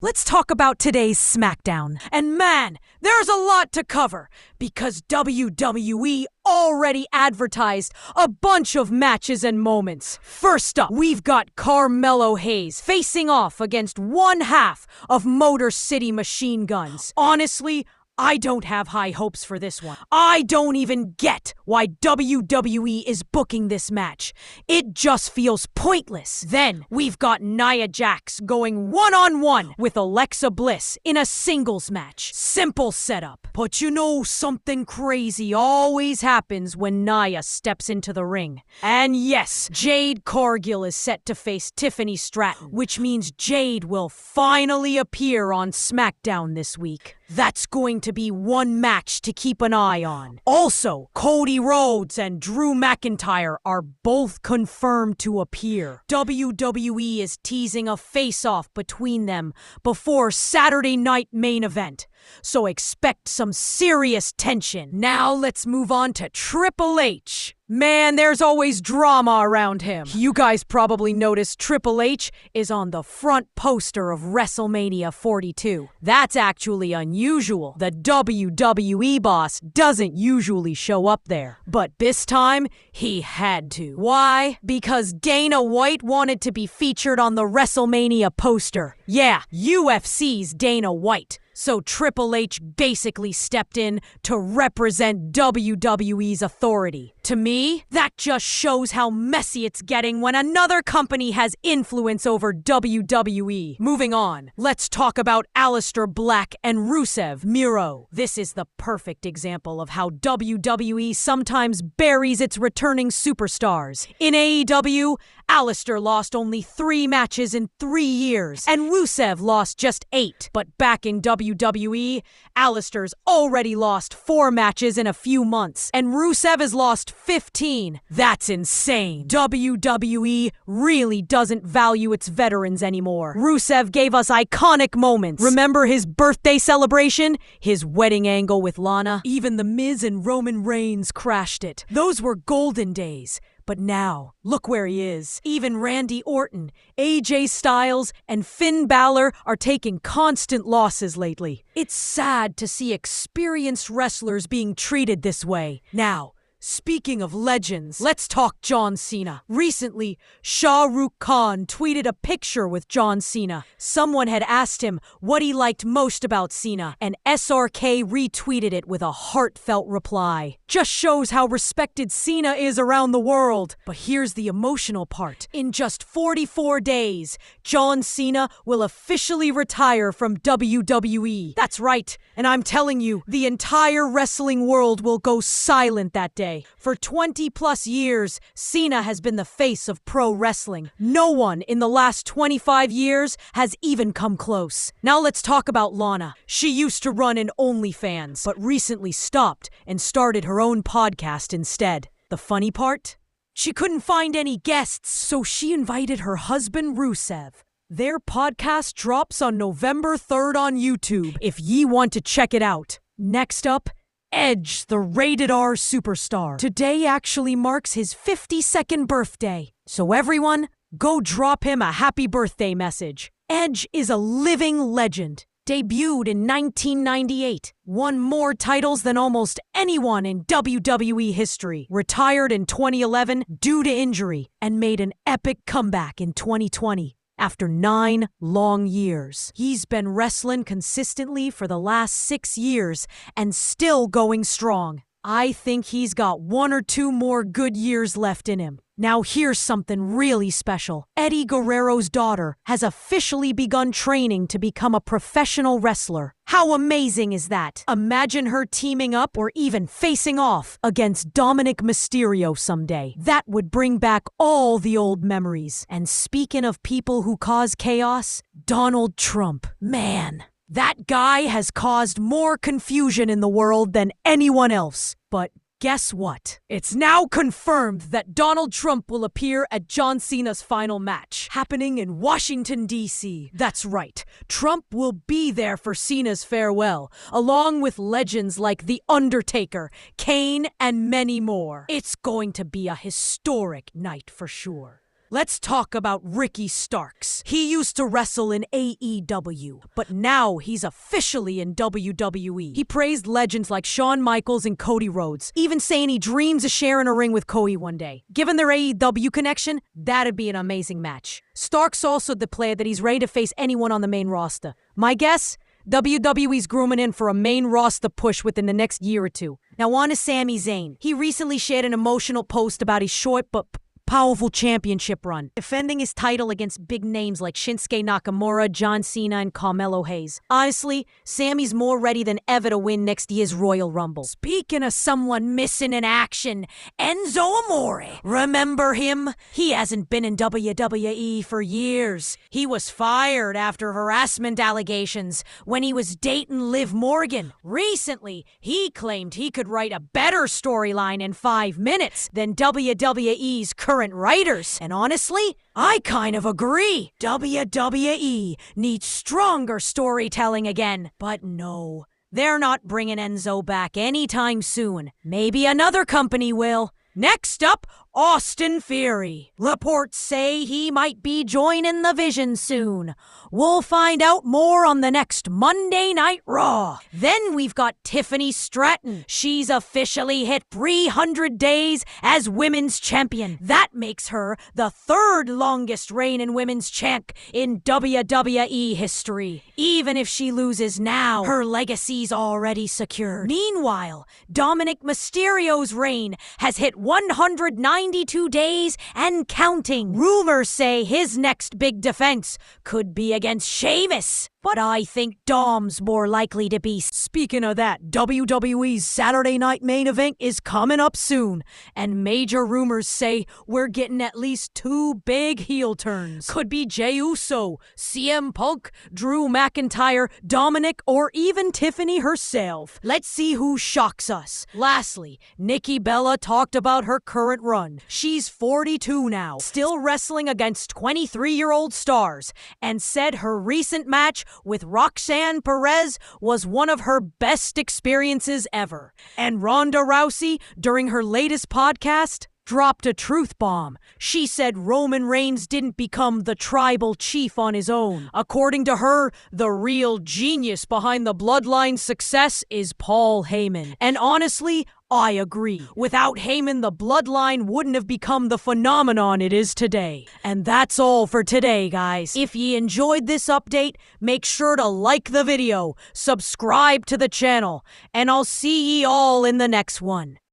Let's talk about today's SmackDown. And man, there's a lot to cover because WWE already advertised a bunch of matches and moments. First up, we've got Carmelo Hayes facing off against one half of Motor City Machine Guns. Honestly, I don't have high hopes for this one. I don't even get why WWE is booking this match. It just feels pointless. Then, we've got Nia Jax going one-on-one with Alexa Bliss in a singles match. Simple setup. But you know, something crazy always happens when Nia steps into the ring. And yes, Jade Cargill is set to face Tiffany Stratton, which means Jade will finally appear on SmackDown this week. That's going to be one match to keep an eye on. Also, Cody Rhodes and Drew McIntyre are both confirmed to appear. WWE is teasing a face-off between them before Saturday Night Main Event, so expect some serious tension. Now let's move on to TripleH. Man, there's always drama around him. You guys probably noticed TripleH is on the front poster of WrestleMania 42. That's actually unusual. The WWE boss doesn't usually show up there. But this time, he had to. Why? Because Dana White wanted to be featured on the WrestleMania poster. Yeah, UFC's Dana White. So Triple H basically stepped in to represent WWE's authority. To me, that just shows how messy it's getting when another company has influence over WWE. Moving on, let's talk about Aleister Black and Rusev Miro. This is the perfect example of how WWE sometimes buries its returning superstars. In AEW, Aleister lost only 3 matches in 3 years, and Rusev lost just 8. But back in WWE, Aleister's already lost 4 matches in a few months, and Rusev has lost 15. That's insane. WWE really doesn't value its veterans anymore. Rusev gave us iconic moments. Remember his birthday celebration? His wedding angle with Lana? Even The Miz and Roman Reigns crashed it. Those were golden days. But now, look where he is. Even Randy Orton, AJ Styles, and Finn Balor are taking constant losses lately. It's sad to see experienced wrestlers being treated this way. Now, speaking of legends, let's talk John Cena. Recently, Shah Rukh Khan tweeted a picture with John Cena. Someone had asked him what he liked most about Cena, and SRK retweeted it with a heartfelt reply. Just shows how respected Cena is around the world. But here's the emotional part. In just 44 days, John Cena will officially retire from WWE. That's right, and I'm telling you, the entire wrestling world will go silent that day. For 20 plus years, Cena has been the face of pro wrestling. No one in the last 25 years has even come close. Now let's talk about Lana. She used to run an OnlyFans, but recently stopped and started her own podcast instead. The funny part? She couldn't find any guests, so she invited her husband Rusev. Their podcast drops on November 3rd on YouTube, if ye want to check it out. Next up, Edge, the rated R superstar. Today actually marks his 52nd birthday. So everyone, go drop him a happy birthday message. Edge is a living legend. Debuted in 1998, won more titles than almost anyone in WWE history, retired in 2011 due to injury, and made an epic comeback in 2020. After 9 long years. He's been wrestling consistently for the last 6 years and still going strong. I think he's got 1 or 2 more good years left in him. Now here's something really special. Eddie Guerrero's daughter has officially begun training to become a professional wrestler. How amazing is that? Imagine her teaming up or even facing off against Dominic Mysterio someday. That would bring back all the old memories. And speaking of people who cause chaos, Donald Trump. Man, that guy has caused more confusion in the world than anyone else. But guess what? It's now confirmed that Donald Trump will appear at John Cena's final match, happening in Washington, D.C. That's right, Trump will be there for Cena's farewell, along with legends like The Undertaker, Kane, and many more. It's going to be a historic night for sure. Let's talk about Ricky Starks. He used to wrestle in AEW, but now he's officially in WWE. He praised legends like Shawn Michaels and Cody Rhodes, even saying he dreams of sharing a ring with Cody one day. Given their AEW connection, that'd be an amazing match. Starks also declared that he's ready to face anyone on the main roster. My guess? WWE's grooming in for a main roster push within the next year or two. Now on to Sami Zayn. He recently shared an emotional post about his short but powerful championship run, defending his title against big names like Shinsuke Nakamura, John Cena, and Carmelo Hayes. Honestly, Sammy's more ready than ever to win next year's Royal Rumble. Speaking of someone missing in action, Enzo Amore. Remember him? He hasn't been in WWE for years. He was fired after harassment allegations when he was dating Liv Morgan. Recently, he claimed he could write a better storyline in 5 minutes than WWE's current writers. And honestly, I kind of agree. WWE needs stronger storytelling again. But no, they're not bringing Enzo back anytime soon. Maybe another company will. Next up, Austin Theory. Reports say he might be joining the Vision soon. We'll find out more on the next Monday Night Raw. Then we've got Tiffany Stratton. She's officially hit 300 days as women's champion. That makes her the third longest reigning women's champ in WWE history. Even if she loses now, her legacy's already secured. Meanwhile, Dominic Mysterio's reign has hit 192 days and counting. Rumors say his next big defense could be against Sheamus, but I think Dom's more likely to be. Speaking of that, WWE's Saturday night main event is coming up soon, and major rumors say we're getting at least 2 big heel turns. Could be Jey Uso, CM Punk, Drew McIntyre, Dominic, or even Tiffany herself. Let's see who shocks us. Lastly, Nikki Bella talked about her current run. She's 42 now, still wrestling against 23-year-old stars, and said her recent match with Roxanne Perez was one of her best experiences ever. And Ronda Rousey, during her latest podcast, dropped a truth bomb. She said Roman Reigns didn't become the tribal chief on his own. According to her, the real genius behind the Bloodline's success is Paul Heyman. And honestly, I agree. Without Heyman, the Bloodline wouldn't have become the phenomenon it is today. And that's all for today, guys. If ye enjoyed this update, make sure to like the video, subscribe to the channel, and I'll see ye all in the next one.